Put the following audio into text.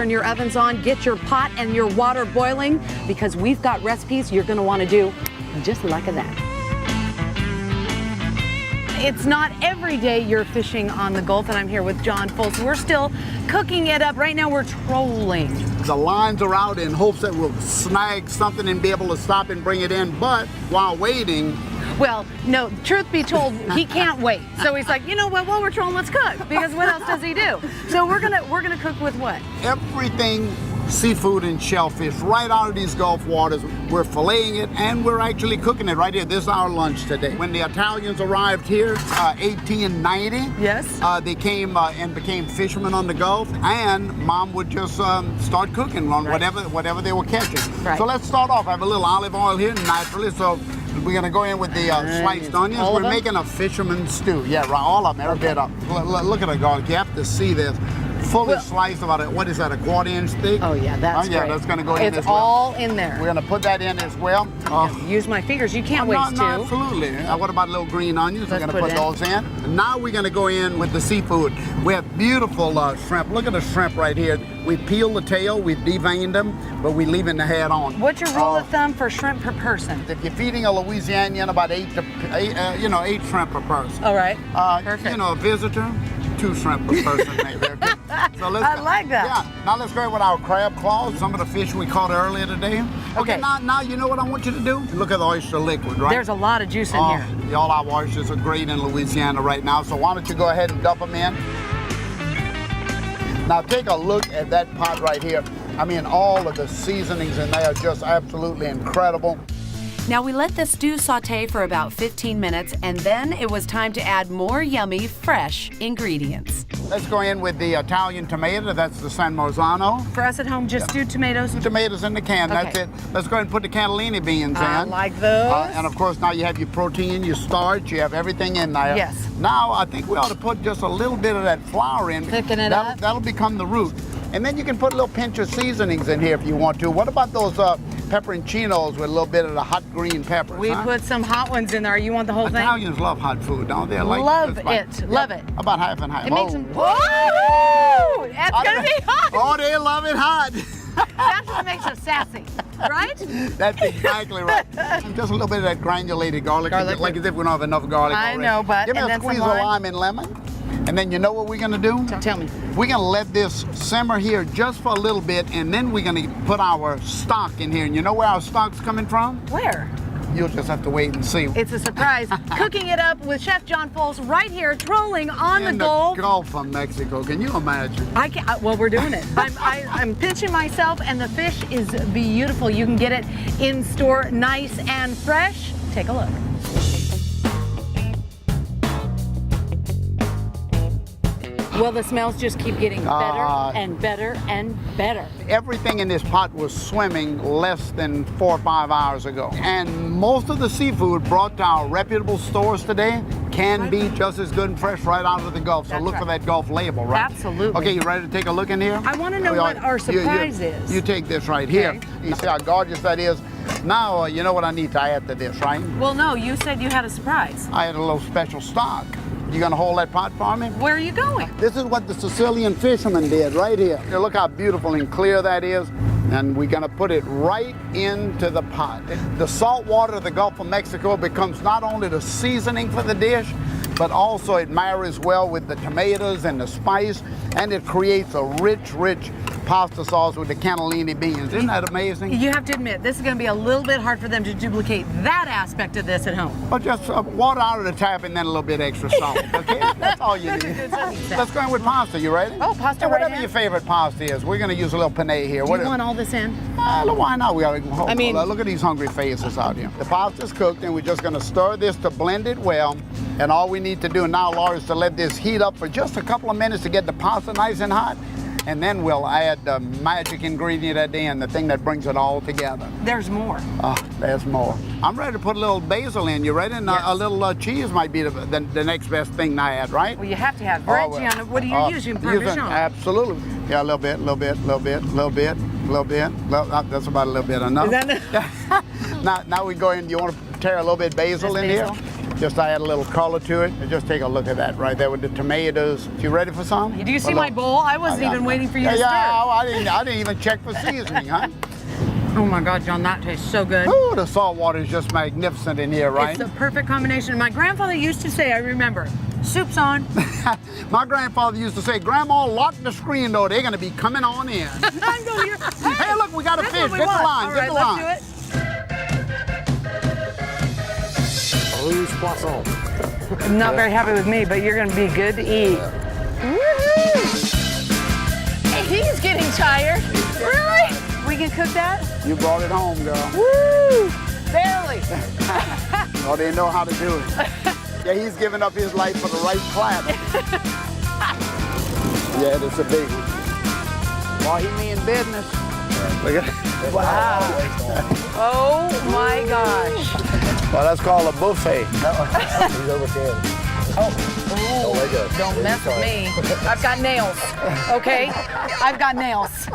turn your ovens on, get your pot and your water boiling, because we've got recipes you're going to want to do just like that. It's not every day you're fishing on the Gulf, and I'm here with John Folse. We're still cooking it up. Right now we're trolling. The lines are out in hopes that we'll snag something and be able to stop and bring it in, but while waiting... Well, no, truth be told, he can't wait. So he's like, you know what, while we're trolling, let's cook, because what else does he do? So we're gonna cook with what? Everything seafood and shellfish right out of these Gulf waters. We're filleting it and we're actually cooking it right here. This is our lunch today. When the Italians arrived here, 1890, yes, they came and became fishermen on the Gulf, and Mom would just start cooking on whatever they were catching. Right. So let's start off. I have a little olive oil here, naturally. So we're gonna go in with the sliced onions. We're making a fisherman stew. Yeah, right. All of them. Every bit up. Look at the garlic. You have to see this. Fully sliced about what is that, a 1/4 inch thick? Oh yeah, that's yeah, great. That's gonna go in as well. It's all in there. We're gonna put that in as well. Use my fingers. You can't waste two. Absolutely. What about little green onions? We're gonna put those in. And now we're gonna go in with the seafood. We have beautiful shrimp. Look at the shrimp right here. We peel the tail, we deveined them, but we leaving the head on. What's your rule of thumb for shrimp per person? If you're feeding a Louisianian, about 8 shrimp per person. All right. Perfect. You know, a visitor, 2 shrimp per person maybe. So I like that. Yeah. Now let's go with our crab claws, some of the fish we caught earlier today. Okay. Now you know what I want you to do? Look at the oyster liquid, right? There's a lot of juice in here. All our oysters are great in Louisiana right now, so why don't you go ahead and dump them in? Now take a look at that pot right here. I mean, all of the seasonings in there are just absolutely incredible. Now we let the stew saute for about 15 minutes, and then it was time to add more yummy, fresh ingredients. Let's go in with the Italian tomato. That's the San Marzano. For us at home, just stewed tomatoes? Tomatoes in the can, that's it. Let's go ahead and put the cannellini beans in. I like those. And of course, now you have your protein, your starch, you have everything in there. Yes. Now I think we ought to put just a little bit of that flour in. Thicken it up. That'll become the root. And then you can put a little pinch of seasonings in here if you want to. What about those pepperoncinos with a little bit of the hot green peppers? We put some hot ones in there. You want the whole thing? Italians love hot food, don't they? Love it. Love it. About half and half. It makes them... Whoa! That's going to be hot. Oh, they love it hot. That's what makes us sassy, right? That's exactly right. Just a little bit of that granulated garlic. Like as if we don't have enough garlic already. I know, but... Give me a squeeze of lime and lemon. And then you know what we're gonna do? Tell me. We're gonna let this simmer here just for a little bit, and then we're gonna put our stock in here. And you know where our stock's coming from? Where? You'll just have to wait and see. It's a surprise. Cooking it up with Chef John Folse right here, trolling on the Gulf. In the Gulf of Mexico. Can you imagine? I can't. Well, we're doing it. I'm pinching myself, and the fish is beautiful. You can get it in store, nice and fresh. Take a look. Well, the smells just keep getting better and better and better. Everything in this pot was swimming less than 4 or 5 hours ago. And most of the seafood brought to our reputable stores today can be just as good and fresh right out of the Gulf. So look for that Gulf label, right? Absolutely. Okay, you ready to take a look in here? I want to know what our surprise is. You take this right here. You see how gorgeous that is? Now, you know what I need to add to this, right? Well, no, you said you had a surprise. I had a little special stock. You gonna hold that pot for me? Where are you going? This is what the Sicilian fisherman did right here. Look how beautiful and clear that is. And we're gonna put it right into the pot. The salt water of the Gulf of Mexico becomes not only the seasoning for the dish, but also it marries well with the tomatoes and the spice, and it creates a rich, rich pasta sauce with the cannellini beans. Isn't that amazing? You have to admit, this is going to be a little bit hard for them to duplicate that aspect of this at home. But just water out of the tap and then a little bit extra salt, okay? That's all you need. Let's go in with pasta. You ready? Oh, pasta right Whatever your favorite pasta is. We're going to use a little penne here. Do you want all this in? Why not? We gotta, look at these hungry faces out here. The pasta's cooked, and we're just going to stir this to blend it well. And all we need to do now, Laura, is to let this heat up for just a couple of minutes to get the pasta nice and hot. And then we'll add the magic ingredient at the end, the thing that brings it all together. There's more. Oh, there's more. I'm ready to put a little basil in. You ready? And yes. A little cheese might be the next best thing to add, right? Well, you have to have Reggiano. What do you use? Parmesan? Absolutely. Yeah, a little bit. That's about a little bit enough. Is that now we go in. You want to tear a little bit basil in here? just to add a little color to it. And just take a look at that right there with the tomatoes. You ready for some? Do you see my bowl? I wasn't even waiting for you to stir. I didn't even check for seasoning, huh? Oh my God, John, that tastes so good. Ooh, the salt water is just magnificent in here, right? It's a perfect combination. My grandfather used to say, I remember, soup's on. My grandfather used to say, Grandma, lock the screen door. They're going to be coming on in. Hey, look, we got a fish. Get the line. All Get right, the let's line. do it. Rouge poisson. I'm not very happy with me, but you're going to be good to eat. Woohoo! Hey, he's getting tired. Really? We can cook that? You brought it home, girl. Woo! Barely. Oh, they know how to do it. Yeah, he's giving up his life for the right clap. Yeah, that's a big one. Well, he mean business. Look at that. Wow. Oh my gosh. Well, that's called a buffet. He's over 10. Don't mess with me. I've got nails, okay? I've got nails.